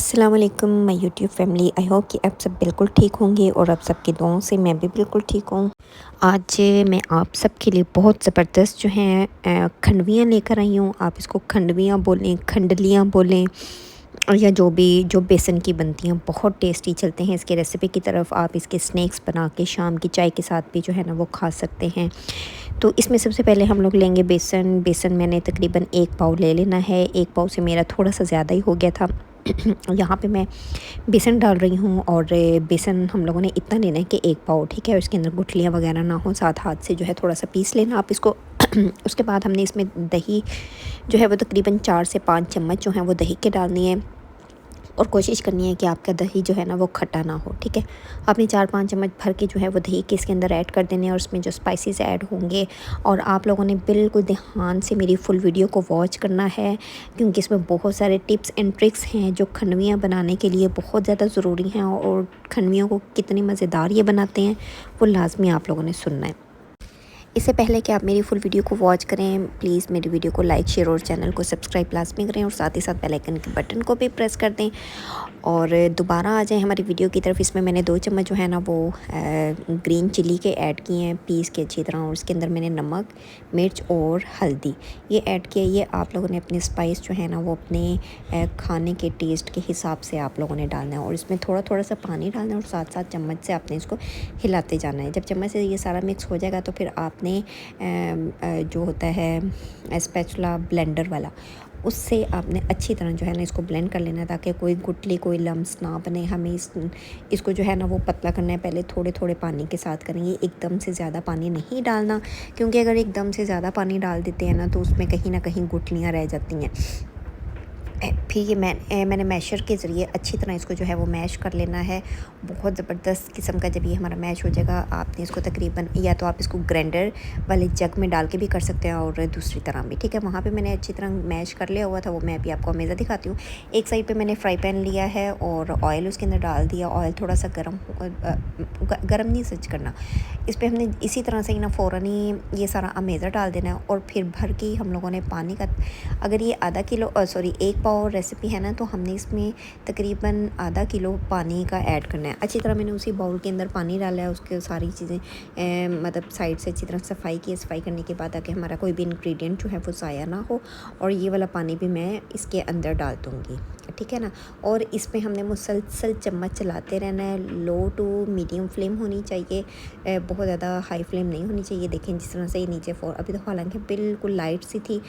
अस्सलाम वालेकुम my YouTube family. I hope कि आप सब बिल्कुल ठीक होंगे और आप सबकी दुआओं से मैं भी बिल्कुल ठीक हूँ। आज मैं आप सब के लिए बहुत ज़बरदस्त जो हैं खंडवियाँ लेकर आई हूँ। आप इसको खंडवियाँ बोलें, खंडलियाँ बोलें, और या जो बेसन की बनती हैं, बहुत टेस्टी चलते हैं इसके रेसिपी की तरफ। आप इसके स्नैक्स बना के शाम की चाय के साथ भी जो है ना वो खा सकते हैं। तो इसमें सबसे पहले हम लोग लेंगे बेसन मैंने तकरीबन 1 पाव ले लेना है। 1 पाव से मेरा थोड़ा सा ज़्यादा ही हो गया था। यहाँ पे मैं बेसन डाल रही हूँ और बेसन हम लोगों ने इतना लेना है कि 1 पाव, ठीक है। उसके अंदर गुठलियाँ वगैरह ना हो, साथ हाथ से जो है थोड़ा सा पीस लेना आप इसको। उसके बाद हमने इसमें दही जो है वो तकरीबन 4 से 5 चम्मच जो है वो दही के डालनी है, और कोशिश करनी है कि आपका दही जो है ना वो खट्टा ना हो, ठीक है। आपने 4-5 चम्मच भर के जो है वो दही के इसके अंदर ऐड कर देने हैं, और उसमें जो स्पाइसेस ऐड होंगे। और आप लोगों ने बिल्कुल ध्यान से मेरी फुल वीडियो को वॉच करना है, क्योंकि इसमें बहुत सारे टिप्स एंड ट्रिक्स हैं जो खंडवियाँ बनाने के लिए बहुत ज़्यादा ज़रूरी हैं, और खंडवियों को कितनी मज़ेदार ये बनाते हैं वो लाजमी आप लोगों ने सुनना है। इससे पहले कि आप मेरी फुल वीडियो को वॉच करें, प्लीज़ मेरी वीडियो को लाइक, शेयर और चैनल को सब्सक्राइब लाजमी करें, और साथ ही साथ बेल आइकन के बटन को भी प्रेस कर दें, और दोबारा आ जाएं हमारी वीडियो की तरफ। इसमें मैंने 2 चम्मच जो है ना वो ग्रीन चिली के ऐड किए हैं, पीस के अच्छी तरह, और इसके अंदर मैंने नमक, मिर्च और हल्दी ये ऐड किया। ये आप लोगों ने अपने स्पाइस जो है ना वो अपने खाने के टेस्ट के हिसाब से आप लोगों ने डालना है, और इसमें थोड़ा थोड़ा सा पानी डालना है, और साथ साथ चम्मच से आपने इसको हिलाते जाना है। जब चम्मच से ये सारा मिक्स हो जाएगा तो फिर आपने जो होता है स्पैचुला ब्लेंडर वाला, उससे आपने अच्छी तरह जो है ना इसको ब्लेंड कर लेना है, ताकि कोई गुठली, कोई लम्स ना बने। हमें इसको जो है ना वो पतला करना है। पहले थोड़े थोड़े पानी के साथ करेंगे, एकदम से ज़्यादा पानी नहीं डालना, क्योंकि अगर एकदम से ज़्यादा पानी डाल देते हैं ना तो उसमें कहीं ना कहीं गुठलियाँ रह जाती हैं। फिर ये मैंने मैशर के ज़रिए अच्छी तरह इसको जो है वो मैश कर लेना है। बहुत ज़बरदस्त किस्म का जब ये हमारा मैश हो जाएगा, आपने इसको तकरीबन, या तो आप इसको ग्राइंडर वाले जग में डाल के भी कर सकते हैं, और दूसरी तरह भी, ठीक है। वहाँ पे मैंने अच्छी तरह मैश कर लिया हुआ था, वो मैं भी आपको हमेशा दिखाती हूँ। एक साइड पे मैंने फ्राई पैन लिया है और ऑयल उसके अंदर डाल दिया। ऑयल थोड़ा सा गर्म नहीं सच करना, इस पर हमने इसी तरह से ही ना फ़ौरन ही ये सारा अमेज़ा डाल देना है, और फिर भर के हम लोगों ने पानी का, अगर ये आधा किलो 1 पाव रेसिपी है ना, तो हमने इसमें तकरीबन आधा किलो पानी का ऐड करना है। अच्छी तरह मैंने उसी बाउल के अंदर पानी डाला है, उसके सारी चीज़ें मतलब साइड से अच्छी तरह सफाई की। सफाई करने के बाद ताकि हमारा कोई भी इंग्रेडिएंट जो है वो ज़ाया ना हो, और ये वाला पानी भी मैं इसके अंदर डाल दूँगी, ठीक है ना। और इसमें हमने मुसलसल चम्मच चलाते रहना है। लो टू मीडियम फ्लेम होनी चाहिए, बहुत ज़्यादा हाई फ्लेम नहीं होनी चाहिए। देखें जिस तरह से ये नीचे अभी तो हालांकि बिल्कुल लाइट सी थी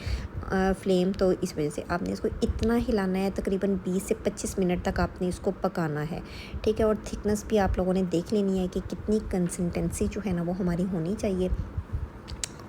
फ्लेम, तो इस वजह से आपने इसको इतना हिलाना है, तकरीबन 20 से 25 मिनट तक आपने इसको पकाना है, ठीक है। और थिकनेस भी आप लोगों ने देख लेनी है कि कितनी कंसिस्टेंसी जो है ना वो हमारी होनी चाहिए।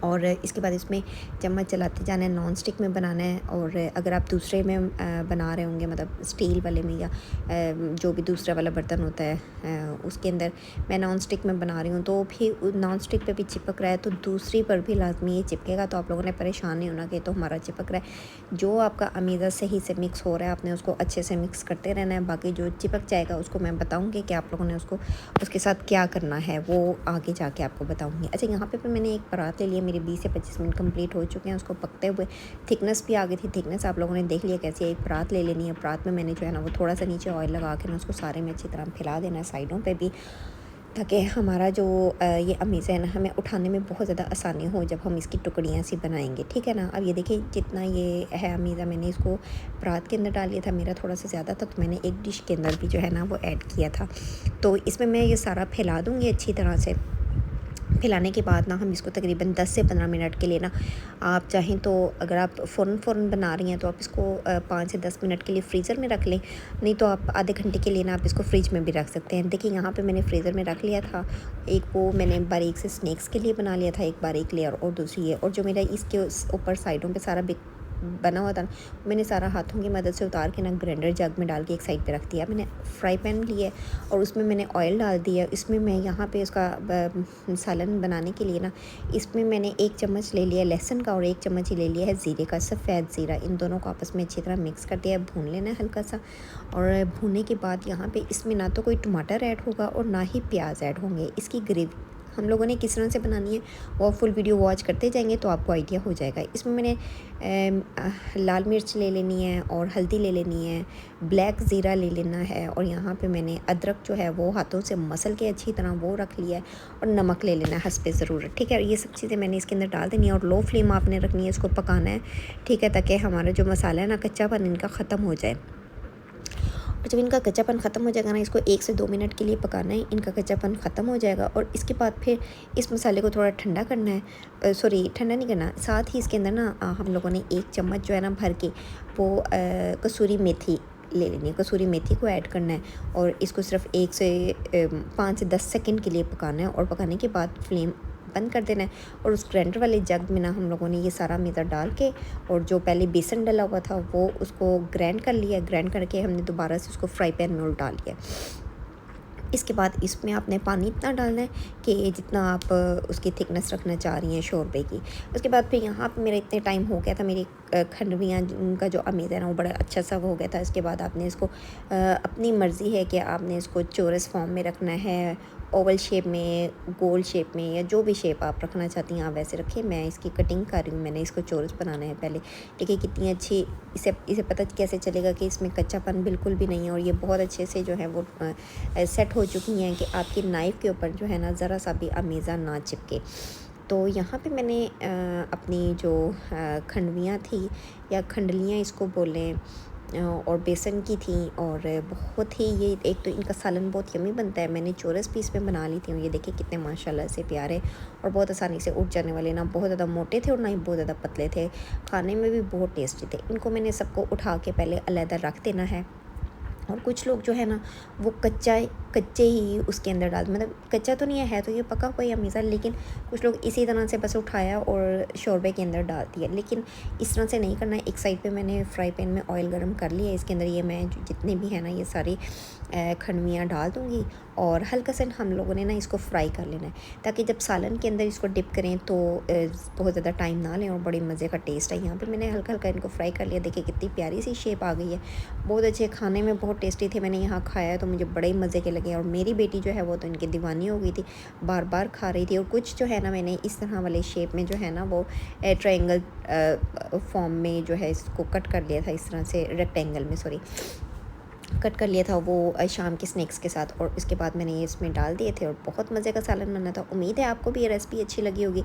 और इसके बाद इसमें चम्मच चलाते जाना है। नॉन स्टिक में बनाना है, और अगर आप दूसरे में बना रहे होंगे, मतलब स्टील वाले में, या जो भी दूसरा वाला बर्तन होता है उसके अंदर, मैं नॉन स्टिक में बना रही हूँ, तो भी नॉन स्टिक पे भी चिपक रहा है तो दूसरी पर भी लाजमी ये चिपकेगा। तो आप लोगों ने परेशान नहीं होना कि तो हमारा चिपक रहा है। जो आपका अमीज़ा सही से मिक्स हो रहा है, आपने उसको अच्छे से मिक्स करते रहना है। बाकी जो चिपक जाएगा उसको मैं बताऊँगी कि आप लोगों ने उसको उसके साथ क्या करना है, वो आगे जाके आपको बताऊँगी। अच्छा, यहाँ पे मैंने एक परात ले लिया, मेरे 20 से 25 मिनट कंप्लीट हो चुके हैं उसको पकते हुए। थिकनेस भी आ गई थी। थिकनेस आप लोगों ने देख लिया कैसी है। एक परात ले लेनी है। परात में मैंने जो है ना वो थोड़ा सा नीचे ऑयल लगा के ना उसको सारे में अच्छी तरह फैला देना है, साइडों पे भी, ताकि हमारा जो ये अमीज़ा है ना, हमें उठाने में बहुत ज़्यादा आसानी हो जब हम इसकी टुकड़ियाँ सी बनाएंगे, ठीक है ना। अब ये देखिए जितना ये है अमीज़ा, मैंने इसको परात के अंदर डाल लिया था। मेरा थोड़ा सा ज़्यादा था तो मैंने एक डिश के अंदर भी जो है ना वो ऐड किया था। तो इसमें मैं ये सारा फैला दूँगी अच्छी तरह से। फैलाने के बाद ना हम इसको तकरीबन 10 से 15 मिनट के लिए ना, आप चाहें तो अगर आप फ़ौरन बना रही हैं तो आप इसको 5 से 10 मिनट के लिए फ्रीज़र में रख लें, नहीं तो आप आधे घंटे के लिए ना आप इसको फ्रिज में भी रख सकते हैं। देखिए यहाँ पे मैंने फ्रीज़र में रख लिया था। एक वो मैंने बारीक से स्नैक्स के लिए बना लिया था, एक बारीक लेयर, और दूसरी है, और जो मेरा इसके ऊपर साइडों पे सारा बना हुआ था ना, मैंने सारा हाथों की मदद से उतार के ना ग्राइंडर जग में डाल के एक साइड पे रख दिया। मैंने फ्राई पैन लिया और उसमें मैंने ऑयल डाल दिया। इसमें मैं यहाँ पे उसका सालन बनाने के लिए ना, इसमें मैंने 1 चम्मच ले लिया लहसुन का, और 1 चम्मच ही ले लिया है ज़ीरे का, सफ़ेद ज़ीरा। इन दोनों को आपस में अच्छी तरह मिक्स कर दिया, भून लेना है हल्का सा। और भूनने के बाद यहाँ पे इसमें ना तो कोई टमाटर ऐड होगा और ना ही प्याज ऐड होंगे। इसकी ग्रेवी, हम लोगों ने किस तरह से बनानी है वो फुल वीडियो वॉच करते जाएंगे तो आपको आइडिया हो जाएगा। इसमें मैंने लाल मिर्च ले लेनी है और हल्दी ले लेनी है, ब्लैक ज़ीरा ले लेना है, और यहाँ पे मैंने अदरक जो है वो हाथों से मसल के अच्छी तरह वो रख लिया है, और नमक ले लेना है हस्बे ज़रूरत। ठीक है, ये सब चीज़ें मैंने इसके अंदर डाल देनी है और लो फ्लेम आपने रखनी है, इसको पकाना है। ठीक है, ताकि हमारा जो मसाला है ना कच्चापन इनका ख़त्म हो जाए। और जब इनका कच्चापन ख़त्म हो जाएगा ना, इसको 1 से 2 मिनट के लिए पकाना है, इनका कच्चापन ख़त्म हो जाएगा। और इसके बाद फिर इस मसाले को थोड़ा ठंडा करना है, सॉरी ठंडा नहीं करना, साथ ही इसके अंदर ना हम लोगों ने 1 चम्मच जो है ना भर के वो कसूरी मेथी ले लेनी है, कसूरी मेथी को ऐड करना है, और इसको सिर्फ 1 से 5 से 10 सेकंड के लिए पकाना है, और पकाने के बाद फ्लेम बंद कर देना है। और उस ग्राइंडर वाले जग में ना हम लोगों ने ये सारा मैदा डाल के, और जो पहले बेसन डला हुआ था वो उसको ग्राइंड कर लिया, ग्राइंड करके हमने दोबारा से उसको फ्राई पैन में उल्टा लिया। इसके बाद इसमें आपने पानी इतना डालना है कि जितना आप उसकी थिकनेस रखना चाह रही हैं शोरबे की। उसके बाद फिर यहाँ पे मेरा इतने टाइम हो गया था, मेरी खंडवियाँ उनका जो अमीज़ है ना वो बड़ा अच्छा सा हो गया था। इसके बाद आपने इसको अपनी मर्ज़ी है कि आपने इसको चौरस फॉर्म में रखना है, ओवल शेप में, गोल शेप में, या जो भी शेप आप रखना चाहती हैं आप वैसे रखें। मैं इसकी कटिंग कर रही हूँ, मैंने इसको चौरस बनाना है पहले। देखिए कितनी अच्छी इसे पता कैसे चलेगा कि इसमें कच्चापन बिल्कुल भी नहीं है, और ये बहुत अच्छे से जो है वो सेट हो चुकी हैं कि आपकी नाइफ़ के ऊपर जो है ना ज़रा सा भी अमेज़ा ना चिपके। तो यहाँ पे मैंने अपनी जो खंडवियाँ थी या खंडलियाँ इसको बोलें, और बेसन की थी, और बहुत ही ये एक तो इनका सालन बहुत यम्मी बनता है। मैंने चौरस पीस में बना ली थी, और ये देखिए कितने माशाल्लाह से प्यारे और बहुत आसानी से उठ जाने वाले, ना बहुत ज़्यादा मोटे थे और ना ही बहुत ज़्यादा पतले थे, खाने में भी बहुत टेस्टी थे। इनको मैंने सबको उठा के पहले अलहदा रख देना है। और कुछ लोग जो है ना वो कच्चे ही उसके अंदर डाल, मतलब कच्चा तो नहीं है तो ये पका हुआ अमीज़ा, लेकिन कुछ लोग इसी तरह से बस उठाया और शोरबे के अंदर डाल दिया। लेकिन इस तरह से नहीं करना है। एक साइड पे मैंने फ्राई पैन में ऑयल गर्म कर लिया, इसके अंदर ये मैं जितने भी हैं ना ये सारी खंडवियाँ डाल दूँगी, और हल्का सा हम लोगों ने ना इसको फ्राई कर लेना है, ताकि जब सालन के अंदर इसको डिप करें तो बहुत ज़्यादा टाइम ना लें और बड़ी मज़े का टेस्ट है। यहाँ पे मैंने हल्का हल्का इनको फ्राई कर लिया। देखिए कितनी प्यारी सी शेप आ गई है, बहुत अच्छे, खाने में बहुत टेस्टी थे। मैंने यहाँ खाया तो मुझे बड़े मज़े के लगे, और मेरी बेटी जो है वो तो इनकी दीवानी हो गई थी, बार बार खा रही थी। और कुछ जो है ना मैंने इस तरह वाले शेप में जो है ना वो ट्रायंगल फॉर्म में जो है इसको कट कर लिया था, इस तरह से रेक्टेंगल में, सॉरी कट कर लिया था वो शाम के स्नैक्स के साथ। और इसके बाद मैंने ये इसमें डाल दिए थे, और बहुत मज़े का सालन बना था। उम्मीद है आपको भी ये रेसिपी अच्छी लगी होगी।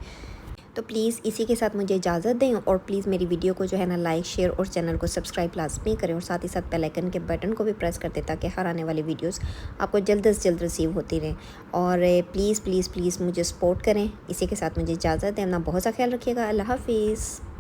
तो प्लीज़ इसी के साथ मुझे इजाज़त दें, और प्लीज़ मेरी वीडियो को जो है ना लाइक, शेयर और चैनल को सब्सक्राइब लाजमी करें, और साथ ही साथ बेल आइकन के बटन को भी प्रेस कर दें, ताकि हर आने वाली वीडियोस आपको जल्द से जल्द रिसीव होती रहें। और प्लीज़ प्लीज़ प्लीज़ मुझे सपोर्ट करें। इसी के साथ मुझे इजाज़त दें, अपना बहुत सा ख्याल रखिएगा। अल्लाह हाफिज़।